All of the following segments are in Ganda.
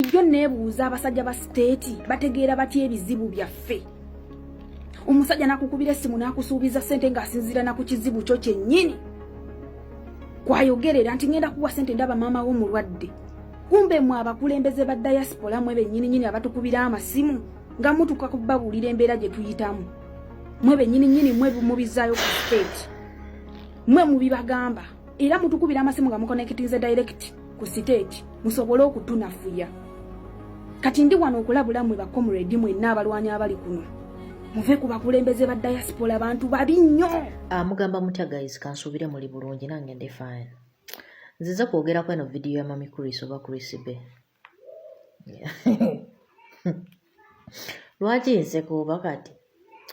Ibyo nebuuza abasajja ba state bategeera batya ebizibu byaffe. Omusajja nakukubira essimu nakusuubiza ssente ng'asinziira na ku kizibu kyo kyennyini. Kwayogerera nti ngenda kuwa ssente ndaba maama wo mulwadde. Kumbe mwe abakulembeze ba diaspora mwe bennyini abatukubira amasimu nga mutuka kubabuulira embeera gye tuyitamu. Mwe bennyini mwe bumubizaayo ku state. Mwe mubibagamba era mutukubira amasimu nga muconnectinze direct ku state musobole okutunafuya. Kati ndi wano okulabula mwe ba comrade mwe n'abalwanyi abali kuno. Muve ku bakulembeze ba diaspora abantu babi nnyo. Mugamba mutya guys, kansubire muli bulungi nange ndi fine. Nziza kwogera ku eno video ya Mami Chris oba Chris B. Lwaki nseko oba kati?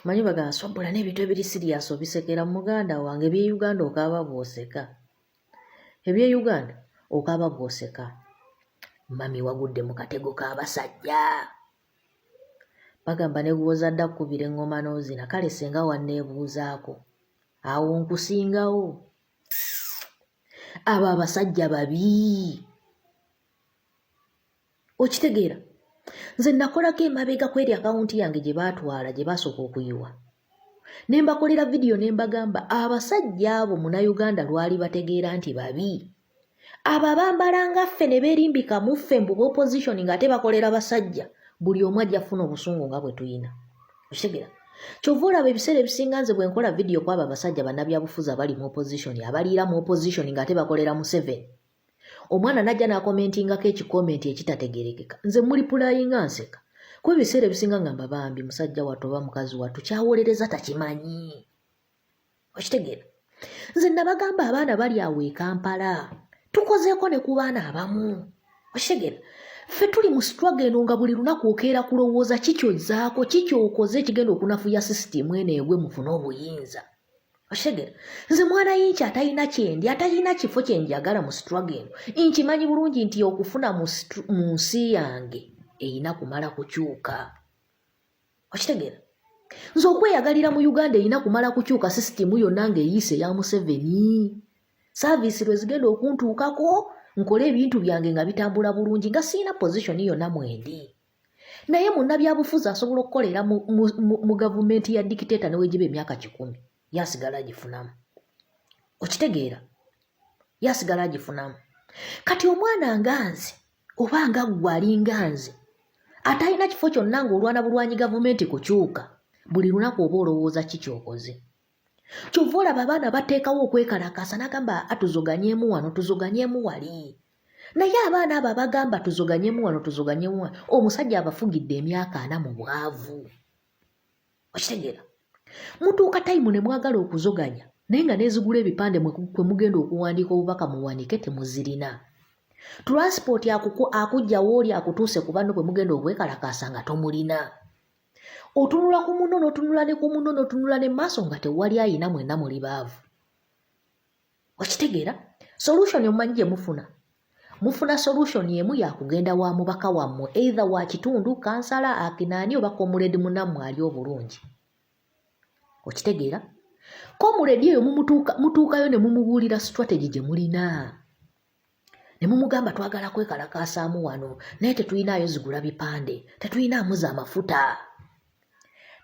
Manyi bagamba sobola n'ebintu ebiri serious obisekera muganda wange bye Uganda okaaba bwoseka. Ebye Uganda okaaba bwoseka. Mami wagudde mu katego k'abasajja. Bagamba ne gwoza dda kkubira engoma n'ozina kale senga wanneebuuzaako. Awo nkusingawo. Abo abasajja babi. Okitegeera? Nze nakolako emabega kweri akawunti yange gye baatwala gye basooka okuyiwa. Ne mbakolera vidiyo ne mbagamba abasajja abo Munnayuganda lwali bategeera nti babi. Abo abambala nga ffe ne beerimbika mu ffe mbu opposition ng'ate bakolera basajja. Buli omu ajja funa obusungu nga bwe tuyina. Okitegeera? Kyova olaba ebiseera ebisinga nze bwe nkola vidiyo ku abo abasajja bannabyabufuzi abali mu opposition abaliira mu opposition ng'ate bakolera Museveni. Omwana najja n'akomentingako ekikomenti ekitategerekeka. Nze muli pulayinga nseka. Kuba ebiseera ebisinga ngamba bambi musajja wattu oba mukazi wattu kyawolereza takimanyi. Okitegeera? Nze nabagamba abaana bali awo e Kampala. Tukozeeko ne ku baana abamu. Okitegeera? Ffe tuli mu struggle eno nga buli lunaku okeera kulowooza kikyozzaako kikyokoze ekigenda okunafuya sisitimu eno egwe mufune obuyinza. Okitegeera? Nze mwana yinki atalina kyendi atalina kifo kye njagala mu struggle eno. Nkimanyi bulungi nti okufuna mu nsi yange erina kumala kukyuka. Okitegeera? Nze okweyagalira mu Uganda erina kumala kukyuka sisitimu yonna ng'eyiise ya Museveni. Saavisi lwe zigenda okuntuukako nkole ebintu byange nga bitambula bulungi nga siina position yonna mwendi. Naye munnabyabufuzi asobola okukolera mu gavumenti ya dictator ne wegiba emyaka 10 yasigala agifunamu. Okitegeera? Yasigala agifunamu. Kati omwana nganze oba nga ggwe alinga nze atalina kifo kyonna ng'olwana bulwanyi gavumenti kukyuka buli lunaku oba olowooza kikyokoze. Kyova olaba abaana bateekawo okwekalakasa n'agamba atuzoganyemu wano tuzoganyemu wali. Naye abaana abo abagamba tuzoganyemu wano tuzoganyemu wano omusajja abafugidde emyaka 4 mu bwavu. Okitegeera? Mutuuka tayimu ne mwagala okuzoganya naye nga neezigula ebipande kwe mugenda okuwandiika obubaka muwanike temuzirina. Transport akujja wooli akutuuse ku banno kwe mugenda okwekalakasa nga tomulina. Otunula ku muno n'otunula ne ku muno n'otunula ne maaso nga tewali ayina mwenna muli baavu. Okitegeera? Solution omumanyi gye mufuna. Mufuna solution emu yakugenda wa mubaka wammwe either wa kitundu kansala akinaani oba comrade munnammwe ali obulungi. Okitegeera? Comrade eyo mutuukayo ne mumubuulira strategy gye mulina. Ne mumugamba twagala kwekalakaasaamu wano naye tetuyinaayo zigula bipande tetuyinaamu za mafuta.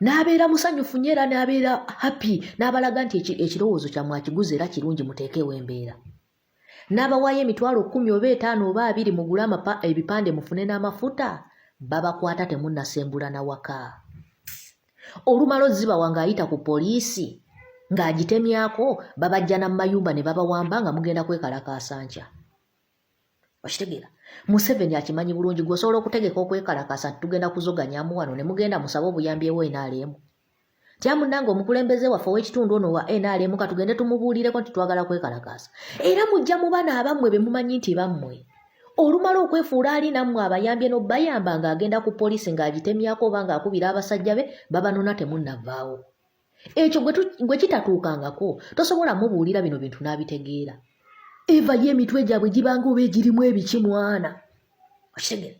N'abeera musanyufu nnyo era n'abeera happy n'abalaga nti ekirowoozo kyammwe akiguze era kirungi muteekewo embeera. N'abawaayo emitwalo 10 oba 5 oba 20 mugule ebipande mufune n'amafuta babakwata temunnasembula na waka. Olumala ozzibawa ng'ayita ku poliisi ng'agitemyako babajja n'amayumba ne babawamba nga mugenda kwekalakaasa nkya. Okitegeera? Museveni akimanyi bulungi gw'osobola okutegeka okwekalakasa nti tugenda kuzoganyamu wano ne mugenda musabe obuyambi ewa NRM. Tyamunnanga omukulembeze waffe ow'ekitundu ono wa NRM katugende tumubuulireko nti twagala kwekalakasa. Era mujja mu baana abammwe be mumanyi nti bammwe. Olumala okwefuula ali nammwe abayambye n'obayamba ng'agenda ku poliisi ng'agitemyako oba ng'akubira abasajja be babanona temunnavaawo. Ekyo gwe kitatuukangako tosobola mubuulira bino bintu n'abitegeera. Eva y'emitwe gyabwe gibanga oba egirimu ebiki mwana. Okitegeera?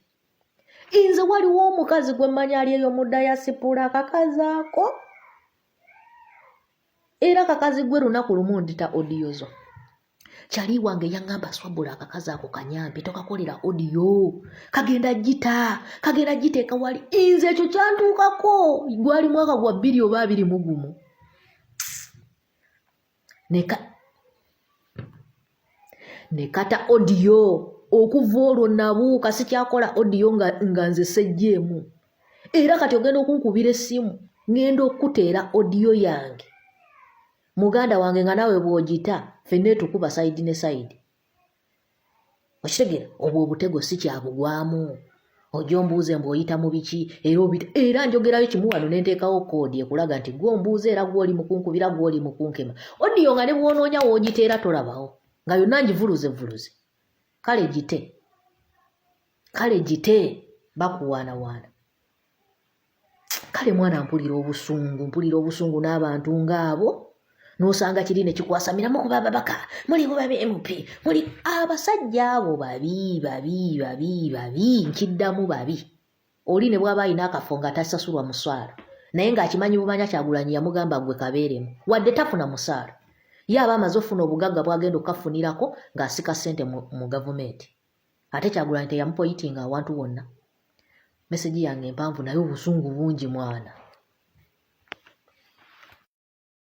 Nze waliwo omukazi gwe mmanyi ali eyo mu dayasipula akakazaako. Era kakazi gwe lunaku lumu ndita odiyo zo. kyali wange yaŋŋamba swabula akakazi ako kanyambe tokakolera audio kagenda giteeka wali nze ekyo kyantuukako gwali mwaka gwa 2 oba 21 nekata audio okuva olwo nabuuka sikyakola audio nga nze sejjeemu era kati ogenda okunkubira essimu ngenda okuteera audio yange muganda wange nga nawe bw'ogita ffenna tukuba sayidi ne sayidi okitegera obwo obutego si kyabugwamu ojja ombuuze mbw'oyita mu biki era njogerayo kimu wano ne nteekawo koodi ekulaga nti gw'ombuuze era gw'oli mukunkubira gw'oli mukunkema audio nga ne bw'onoonya w'ogiteera tolabawo nga yonna ngivuluze kale gite bakuwaanawaana kale mwana mpulira obusungu n'abantu ng'abo n'osanga kiri ne kikwasamira mu kuba babaka muli bubabi MP muli abasajja abo babi nkiddamu babi oli ne bw'aba alina akafo nga tasasulwa musaala naye ng'akimanyi bumanya Kyagulanyi yamugamba gwe kabeeremu wadde tafuna musaala ye aba amaze ofuna obugagga bw'agenda okukafunirako ng'asika ssente mu gavumenti ate Kyagulanyi teyamupoyitinga awantu wonna meseji yange empanvu naye obusungu bungi mwana